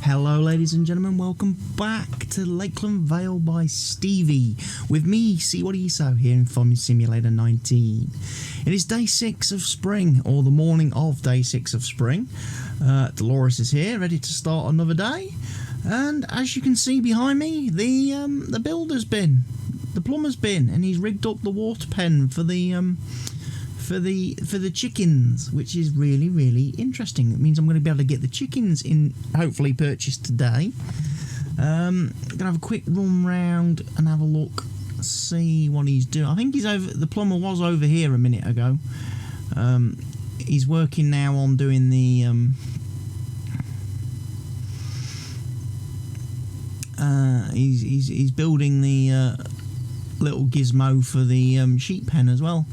Hello ladies and gentlemen, welcome back to Lakeland Vale by Stevie with me, CWATTYESO, here in Farming Simulator 19. It is day 6 of spring, or the morning of day 6 of spring. Dolores is here, ready to start another day, and as you can see behind me, the builder's been, the plumber's been, and he's rigged up the water pen for the chickens, which is really interesting. It means I'm going to be able to get the chickens in, hopefully purchased today. I'm gonna have a quick run round and have a look, see what he's doing. I think he's over, the plumber was over here a minute ago. He's working now on doing the he's building the little gizmo for the sheep pen as well.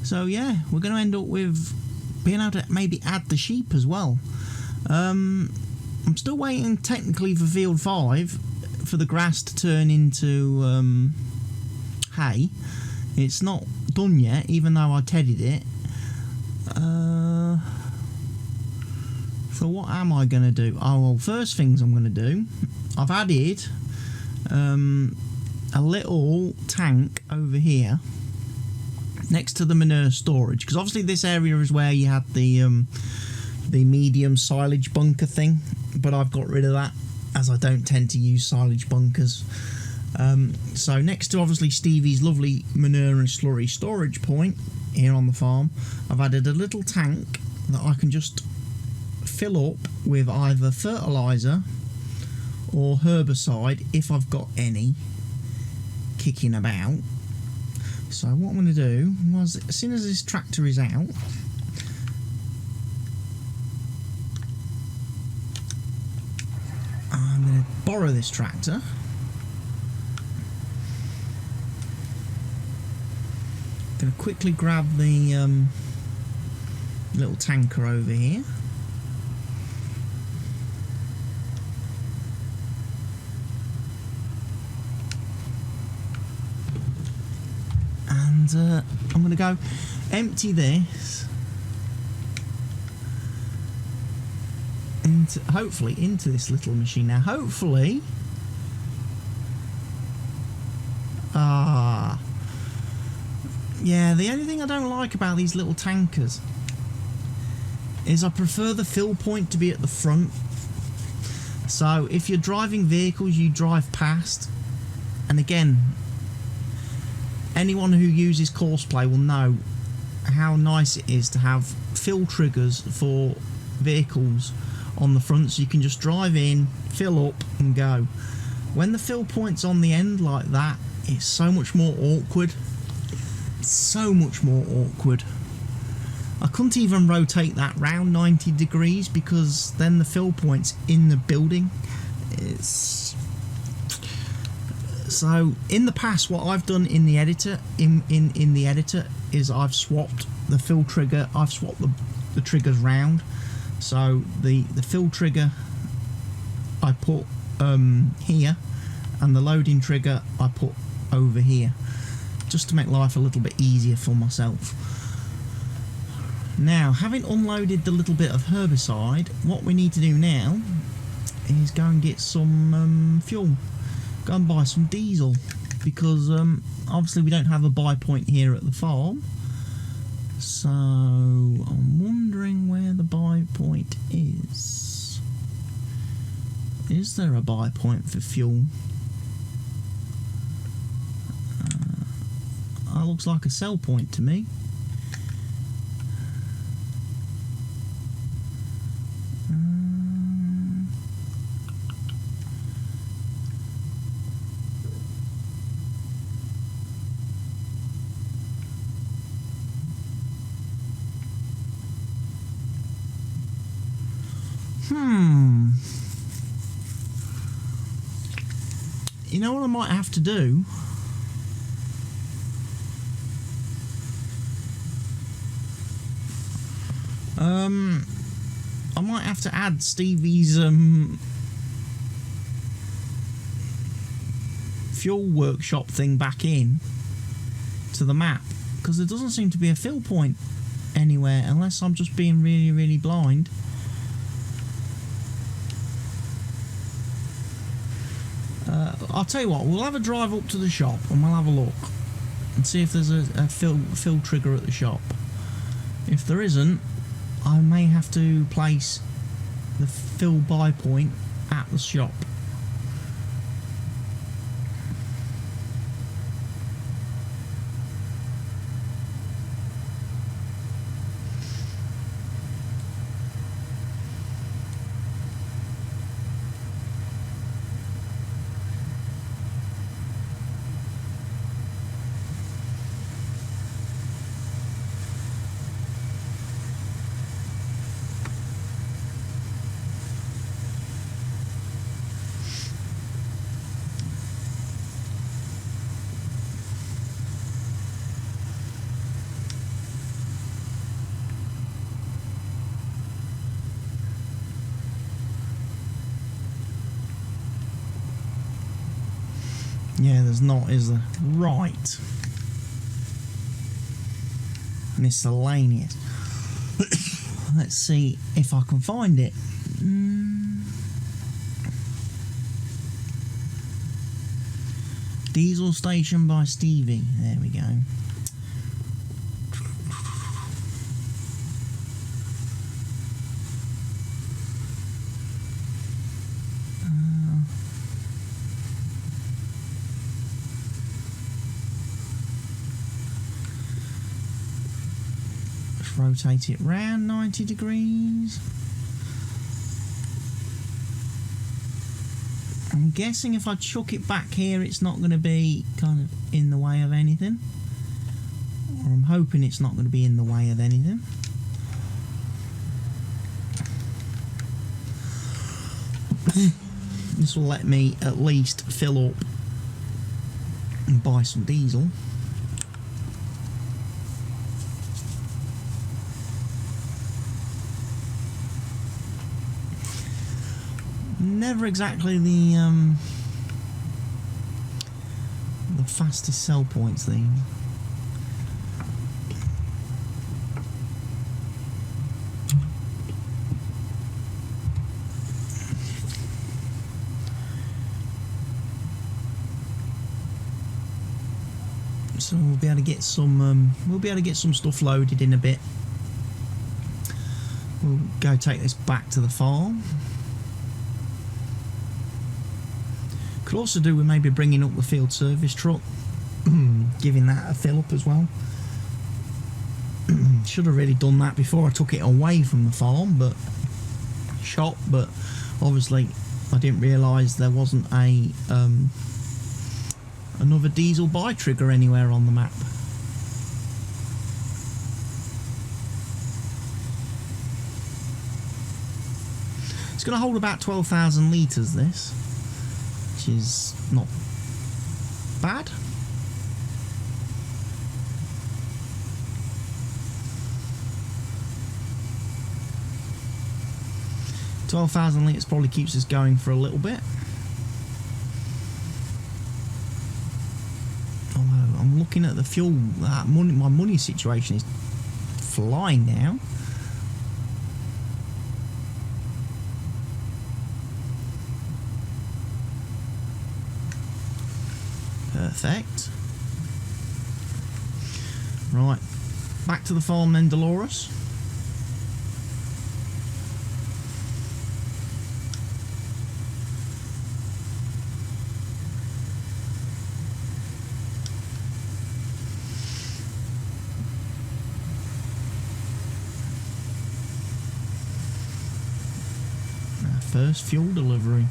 So yeah, we're going to end up with being able to maybe add the sheep as well. I'm still waiting technically for field 5 for the grass to turn into hay. It's not done yet, even though I tedded it. So what am I going to do? Oh, well, first things I'm going to do, I've added a little tank over here next to the manure storage, because obviously this area is where you had the medium silage bunker thing, but I've got rid of that as I don't tend to use silage bunkers. So next to obviously Stevie's lovely manure and slurry storage point here on the farm, I've added a little tank that I can just fill up with either fertilizer or herbicide if I've got any kicking about. So what I'm going to do was, as soon as this tractor is out, I'm going to borrow this tractor. Going to quickly grab the little tanker over here. I'm going to go empty this into, hopefully, into this little machine. Now, hopefully, yeah, the only thing I don't like about these little tankers is I prefer the fill point to be at the front. So if you're driving vehicles, you drive past, and again, anyone who uses Courseplay will know how nice it is to have fill triggers for vehicles on the front, so you can just drive in, fill up and go. When the fill point's on the end like that, it's so much more awkward. It's so much more awkward. I couldn't even rotate that round 90 degrees because then the fill point's in the building. It's... So in the past, what I've done in the editor, in the editor, is I've swapped the fill trigger. I've swapped the triggers round. So the fill trigger I put here, and the loading trigger I put over here, just to make life a little bit easier for myself. Now, having unloaded the little bit of herbicide, what we need to do now is go and get some fuel. Go and buy some diesel, because obviously we don't have a buy point here at the farm, so I'm wondering where the buy point is. Is there a buy point for fuel? That looks like a sell point to me. You know what I might have to do? I might have to add Stevie's fuel workshop thing back in to the map, because there doesn't seem to be a fill point anywhere, unless I'm just being really blind. I'll tell you what, we'll have a drive up to the shop and we'll have a look and see if there's a fill trigger at the shop. If there isn't, I may have to place the fill buy point at the shop. Yeah, there's not, is there? Right. Miscellaneous. Let's see if I can find it. Diesel station by Stevie. There we go. Rotate it round 90 degrees. I'm guessing if I chuck it back here it's not going to be kind of in the way of anything, or I'm hoping it's not going to be in the way of anything. This will let me at least fill up and buy some diesel. Never exactly the fastest sell points thing. So we'll be able to get some stuff loaded in a bit. We'll go take this back to the farm. Could also do with maybe bringing up the field service truck, giving that a fill up as well. Should have really done that before I took it away from the farm, but obviously I didn't realise there wasn't a another diesel buy trigger anywhere on the map. It's going to hold about 12,000 litres this, which is not bad. $12,000 probably keeps us going for a little bit. Although I'm looking at the fuel, my money situation is flying now. Perfect. Right, back to the farm then, Dolores. Our first fuel delivery.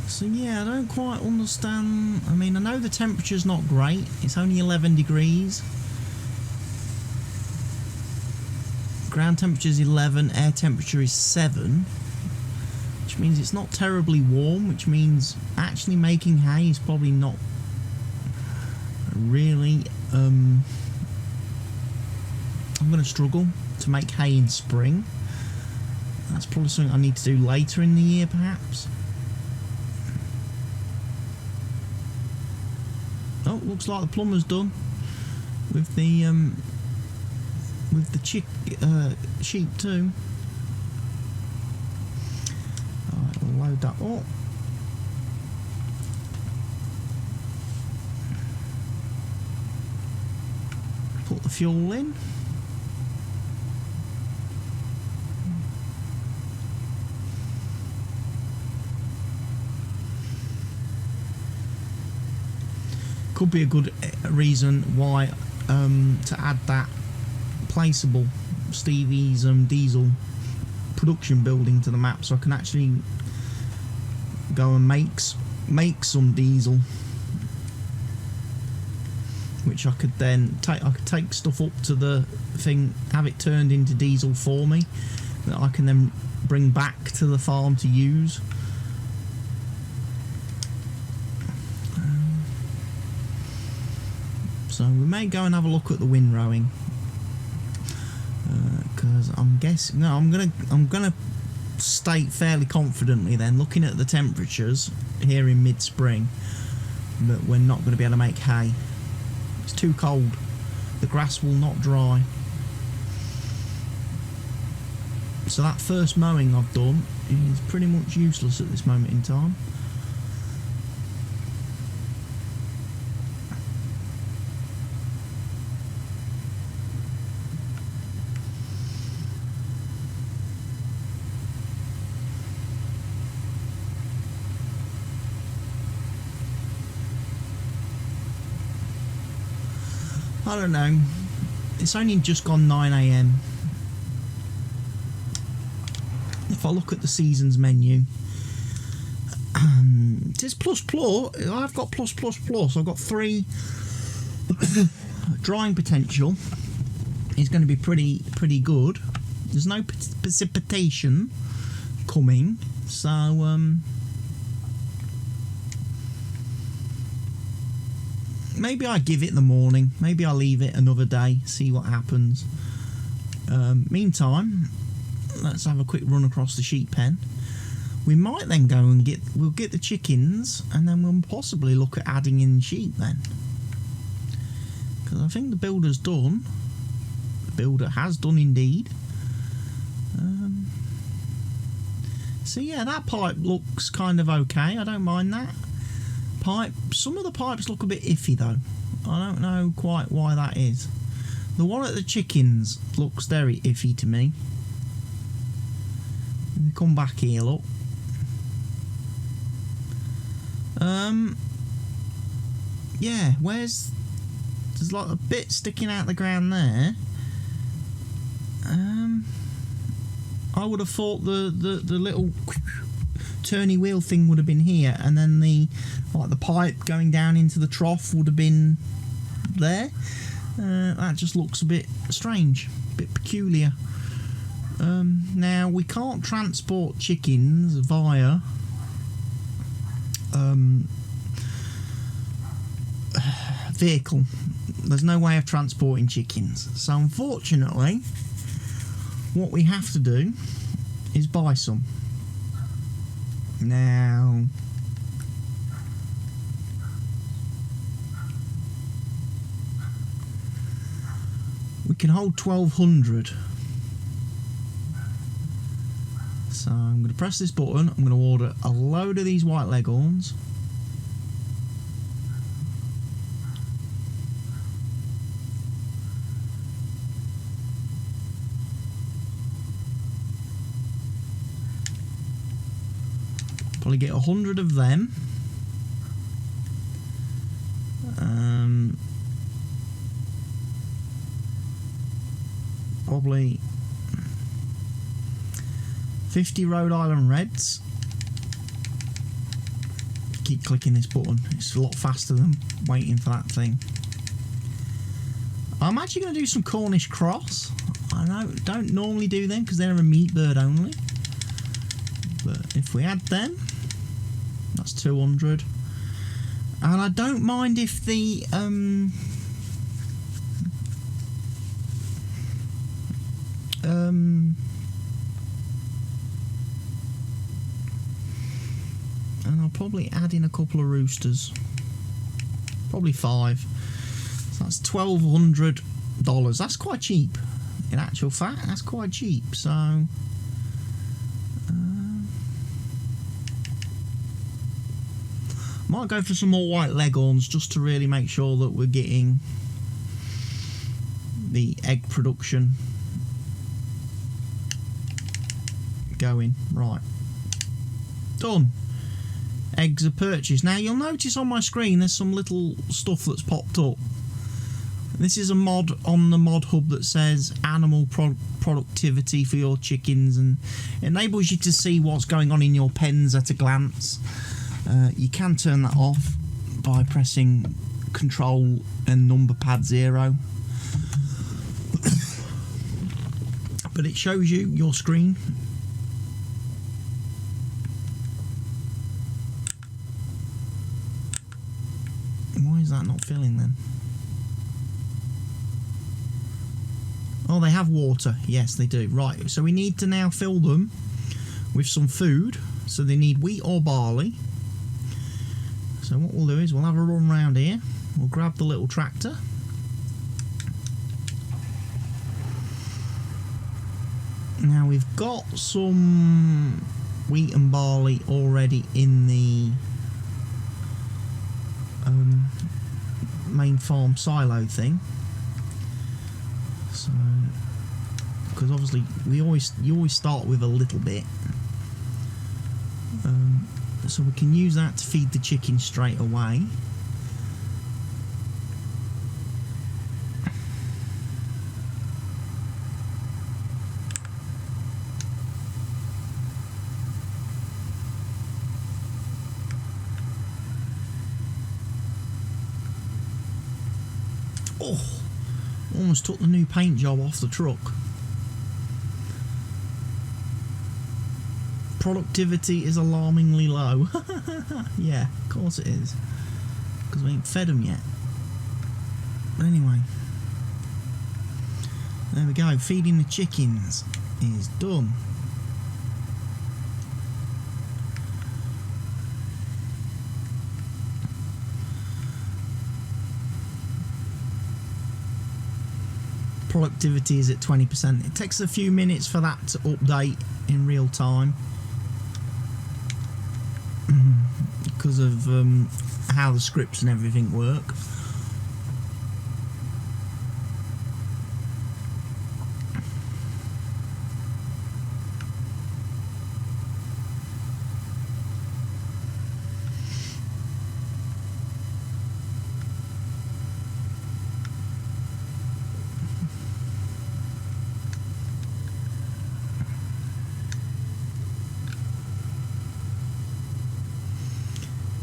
So yeah, I don't quite understand. I mean, I know the temperature's not great. It's only 11 degrees. Ground temperature is 11, air temperature is 7, which means it's not terribly warm, which means actually making hay is probably not really... I'm going to struggle to make hay in spring. That's probably something I need to do later in the year, perhaps. Oh, looks like the plumber's done with the with the sheep too. Alright, we'll load that up. Put the fuel in. Could be a good reason why to add that placeable Stevie's diesel production building to the map, so I can actually go and make some diesel, which I could then take stuff up to the thing, have it turned into diesel for me that I can then bring back to the farm to use. So we may go and have a look at the windrowing, because I'm guessing. No, I'm gonna state fairly confidently then, looking at the temperatures here in mid-spring, that we're not going to be able to make hay. It's too cold. The grass will not dry. So that first mowing I've done is pretty much useless at this moment in time. I don't know. It's only just gone 9 AM. If I look at the seasons menu, it is plus. I've got plus. I've got 3. Drying potential is going to be pretty good. There's no precipitation coming, so maybe I give it the morning. Maybe I'll leave it another day, see what happens. Meantime, let's have a quick run across the sheep pen. We might then go and we'll get the chickens, and then we'll possibly look at adding in sheep then. Because I think the builder's done. The builder has done indeed. So yeah, that pipe looks kind of okay. I don't mind that. Some of the pipes look a bit iffy though. I don't know quite why that is. The one at the chickens looks very iffy to me. Let me come back here, look. Yeah, there's like a bit sticking out the ground there. I would have thought the little turny wheel thing would have been here, and then the pipe going down into the trough would have been there. That just looks a bit strange, a bit peculiar. Now we can't transport chickens via vehicle. There's no way of transporting chickens, so unfortunately what we have to do is buy some. Now we can hold 1,200, so I'm going to press this button. I'm going to order a load of these white leghorns. Probably get 100 of them. Probably 50 Rhode Island Reds. Keep clicking this button. It's a lot faster than waiting for that thing. I'm actually going to do some Cornish Cross. I don't normally do them because they're a meat bird only. But if we add them, that's 200. And I don't mind if the and I'll probably add in a couple of roosters, probably 5. So that's $1,200. That's quite cheap in actual fact, that's quite cheap. So might go for some more white leghorns just to really make sure that we're getting the egg production going. Right, done. Eggs are purchased. Now you'll notice on my screen there's some little stuff that's popped up. This is a mod on the mod hub that says animal productivity for your chickens, and enables you to see what's going on in your pens at a glance. You can turn that off by pressing Control and number pad 0. But it shows you your screen. Why is that not filling then? Oh, they have water. Yes, they do. Right, so we need to now fill them with some food. So they need wheat or barley. So what we'll do is we'll have a run round here. We'll grab the little tractor. Now we've got some wheat and barley already in the main farm silo thing. So, because obviously you always start with a little bit, so we can use that to feed the chicken straight away. Oh, almost took the new paint job off the truck. Productivity is alarmingly low. Yeah, of course it is, because we ain't fed them yet. But anyway, there we go. Feeding the chickens is done. Productivity is at 20%. It takes a few minutes for that to update in real time because of how the scripts and everything work.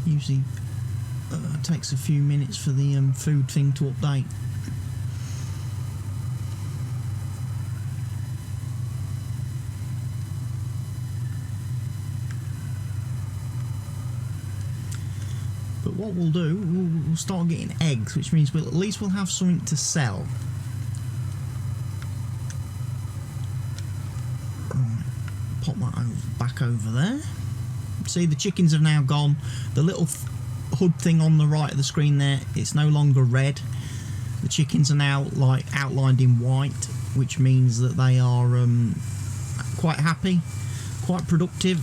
Usually takes a few minutes for the food thing to update. But what we'll do, we'll start getting eggs, which means at least we'll have something to sell. Right, pop that back over there. See, the chickens have now gone. The little HUD thing on the right of the screen there, it's no longer red. The chickens are now like outlined in white, which means that they are quite happy, quite productive.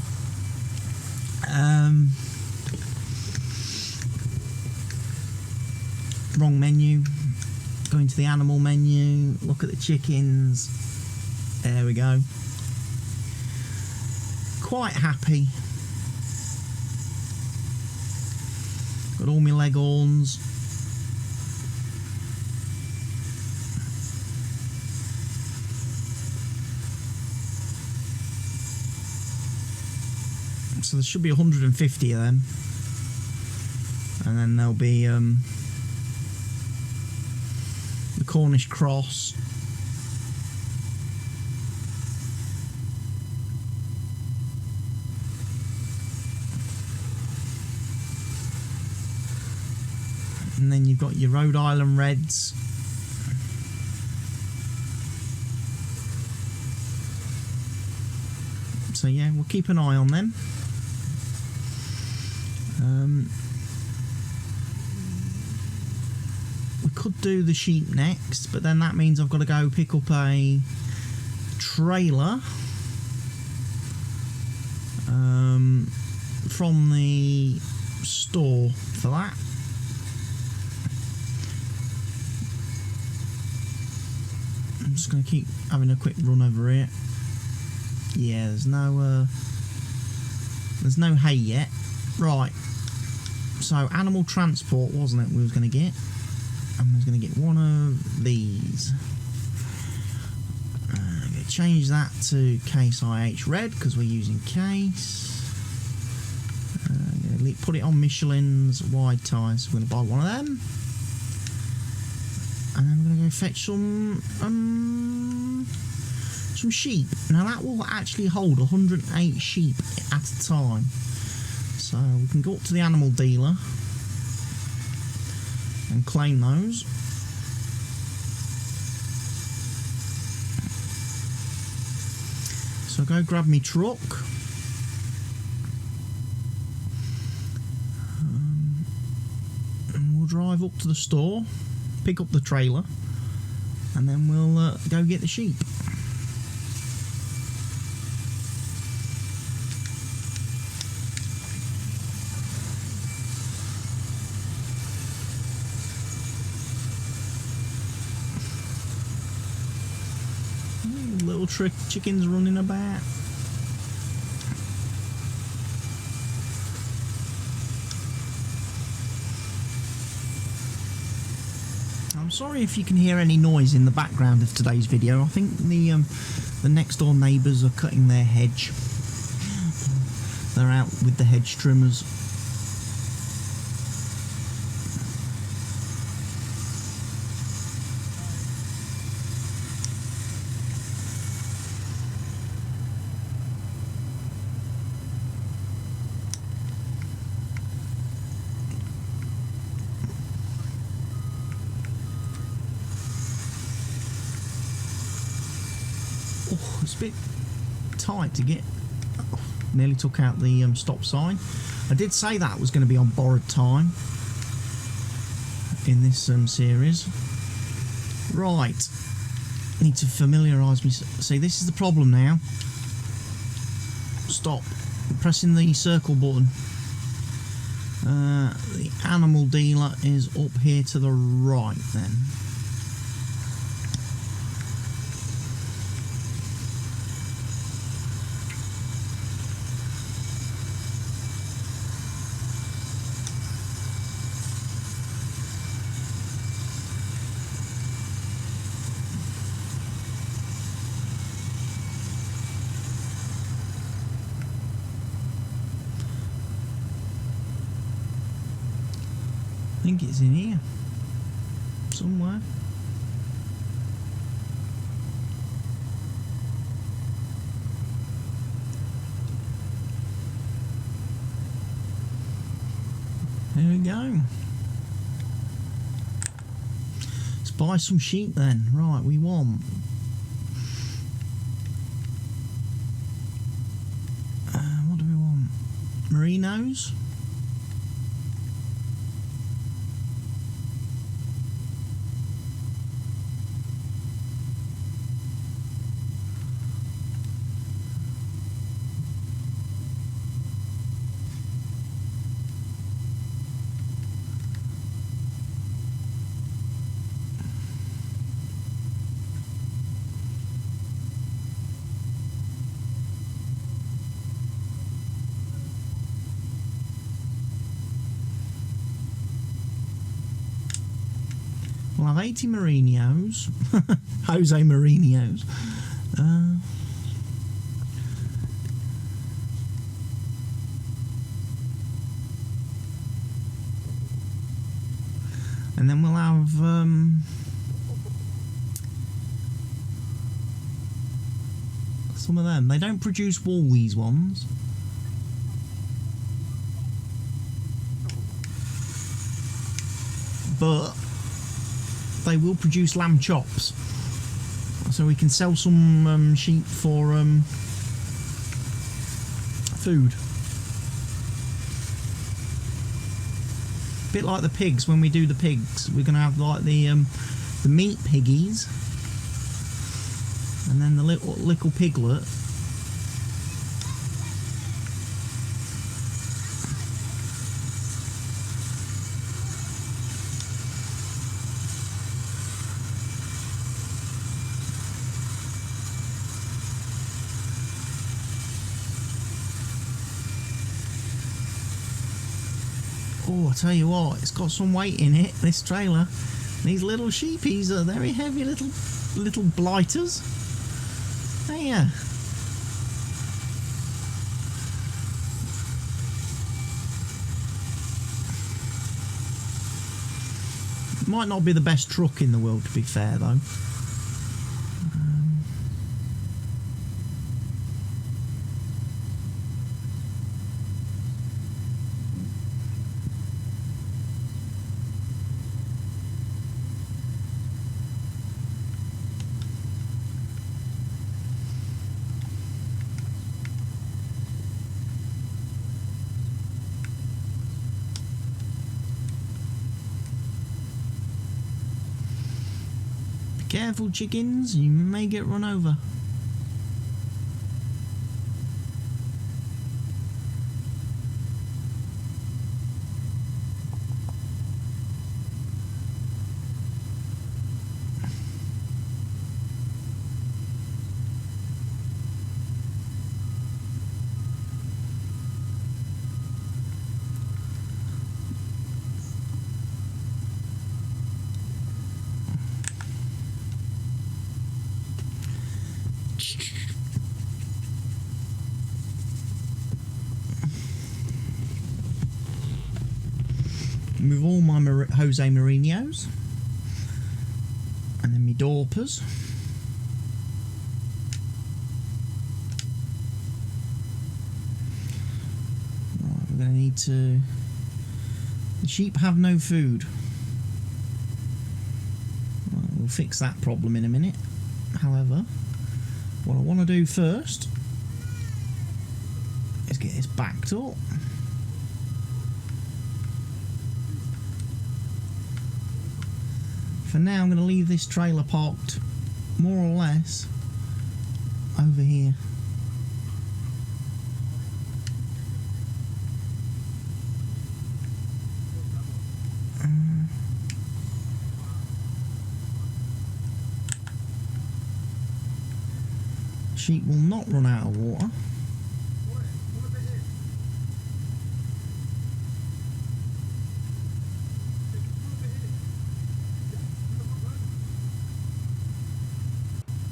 Wrong menu. Go into the animal menu. Look at the chickens. There we go. Quite happy. Got all my leghorns. So there should be 150 of them. And then there'll be the Cornish cross. And then you've got your Rhode Island Reds. So yeah, we'll keep an eye on them. We could do the sheep next, but then that means I've got to go pick up a trailer from the store for that. I'm just going to keep having a quick run over here. Yeah, there's no hay yet. Right, so animal transport, wasn't it, we was going to get? And we was going to get one of these. I'm going to change that to case IH red because we're using case. I'm going to put it on Michelin's wide tyres. So we're going to buy one of them. And then we're going to go fetch some sheep. Now that will actually hold 108 sheep at a time. So we can go up to the animal dealer and claim those. So go grab me truck. And we'll drive up to the store, pick up the trailer, and then we'll go get the sheep. Little chickens running about. I'm sorry if you can hear any noise in the background of today's video. I think the next door neighbours are cutting their hedge. They're out with the hedge trimmers. Oh, it's a bit tight to get. Oh, nearly took out the stop sign. I did say that was going to be on borrowed time in this series. Right, need to familiarise me. See, this is the problem now. Stop. I'm pressing the circle button. The animal dealer is up here to the right then. I think it's in here somewhere. There we go. Let's buy some sheep then. Right, we want what do we want? Merinos. We'll have 80 Merinos. Jose Merinos. And then we'll have some of them. They don't produce Woolwees ones. But they will produce lamb chops, so we can sell some sheep for food. A bit like the pigs. When we do the pigs, we're gonna have like the meat piggies, and then the little piglet. Oh, I tell you what, it's got some weight in it, this trailer. These little sheepies are very heavy little blighters. There. Might not be the best truck in the world, to be fair, though. Careful, chickens, you may get run over. With all my Jose Mourinhos, and then my Dorpers. Right, we're going to need to. The sheep have no food. Right, we'll fix that problem in a minute. However, what I want to do first is get this backed up. For now, I'm going to leave this trailer parked more or less over here. Sheep will not run out of water.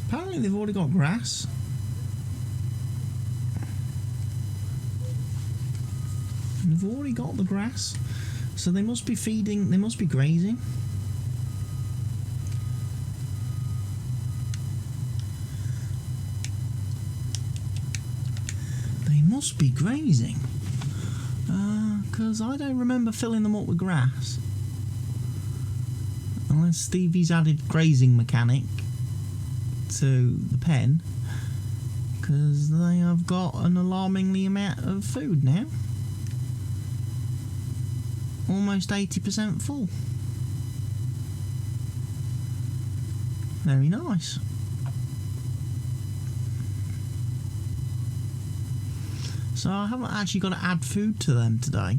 Apparently they've already got grass. They've already got the grass, so they must be feeding, they must be grazing. They must be grazing, because I don't remember filling them up with grass. Unless Stevie's added grazing mechanic to the pen, because they have got an alarmingly amount of food now. Almost 80% full. Very nice. So I haven't actually got to add food to them today.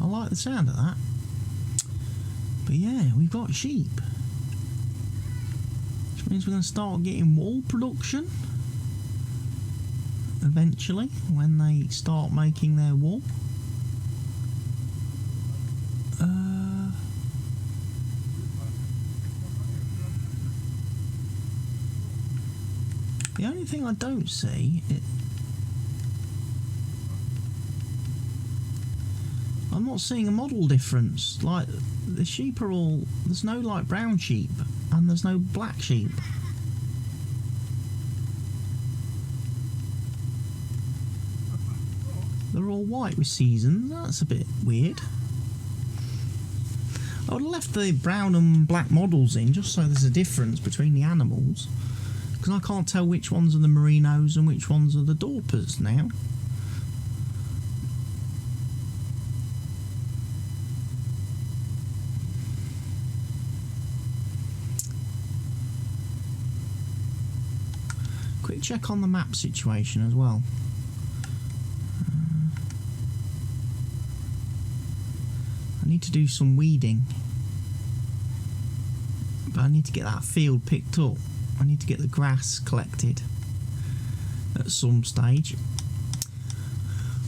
I like the sound of that. But yeah, we've got sheep. Which means we're going to start getting wool production eventually when they start making their wool. The only thing I don't see I'm not seeing a model difference. Like, the sheep are all... There's no, like, brown sheep, and there's no black sheep. They're all white with seasons. That's a bit weird. I would have left the brown and black models in, just so there's a difference between the animals. Because I can't tell which ones are the Merinos and which ones are the Dorpers now. quick check on the map situation as well. I need to do some weeding, but I need to get that field picked up. I need to get the grass collected at some stage.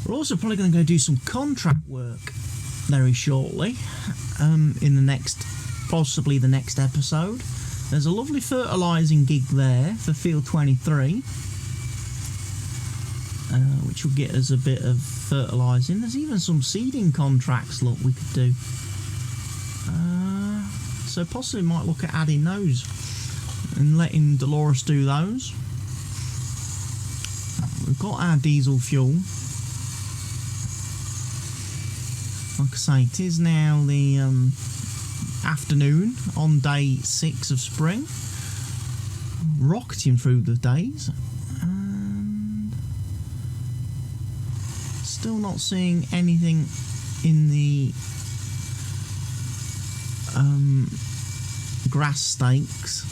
We're also probably going to go do some contract work very shortly, in the next, possibly the next episode. There's a lovely fertilising gig there for field 23, which will get us a bit of fertilising. There's even some seeding contracts, look, we could do. So possibly might look at adding those and letting Dolores do those. We've got our diesel fuel. Like I say, it is now the afternoon on day 6 of spring. Rocketing through the days. And still not seeing anything in the grass stakes.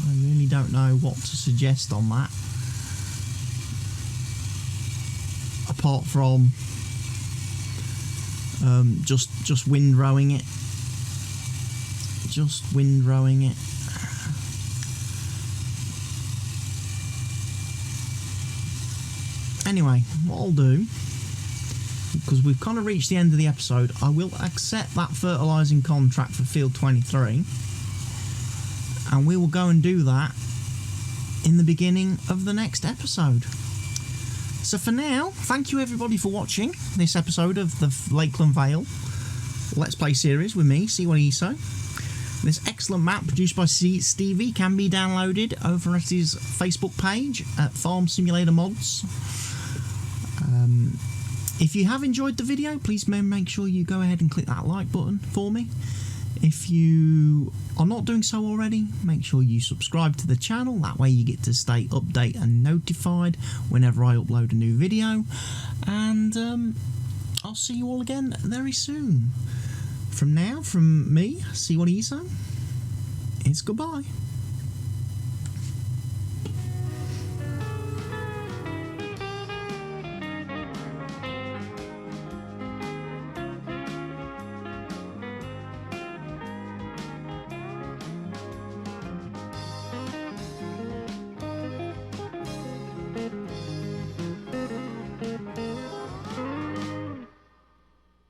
I really don't know what to suggest on that, apart from just windrowing it. Just windrowing it. Anyway, what I'll do, because we've kind of reached the end of the episode, I will accept that fertilising contract for field 23, and we will go and do that in the beginning of the next episode. So for now, thank you everybody for watching this episode of the Lakeland Vale Let's Play series with me, CWATTYESO. This excellent map produced by Stevie can be downloaded over at his Facebook page at Farm Simulator Mods. If you have enjoyed the video, please make sure you go ahead and click that like button for me. If you are not doing so already, make sure you subscribe to the channel. That way you get to stay updated and notified whenever I upload a new video. And I'll see you all again very soon. From now, from me, CWATTYESO, it's goodbye.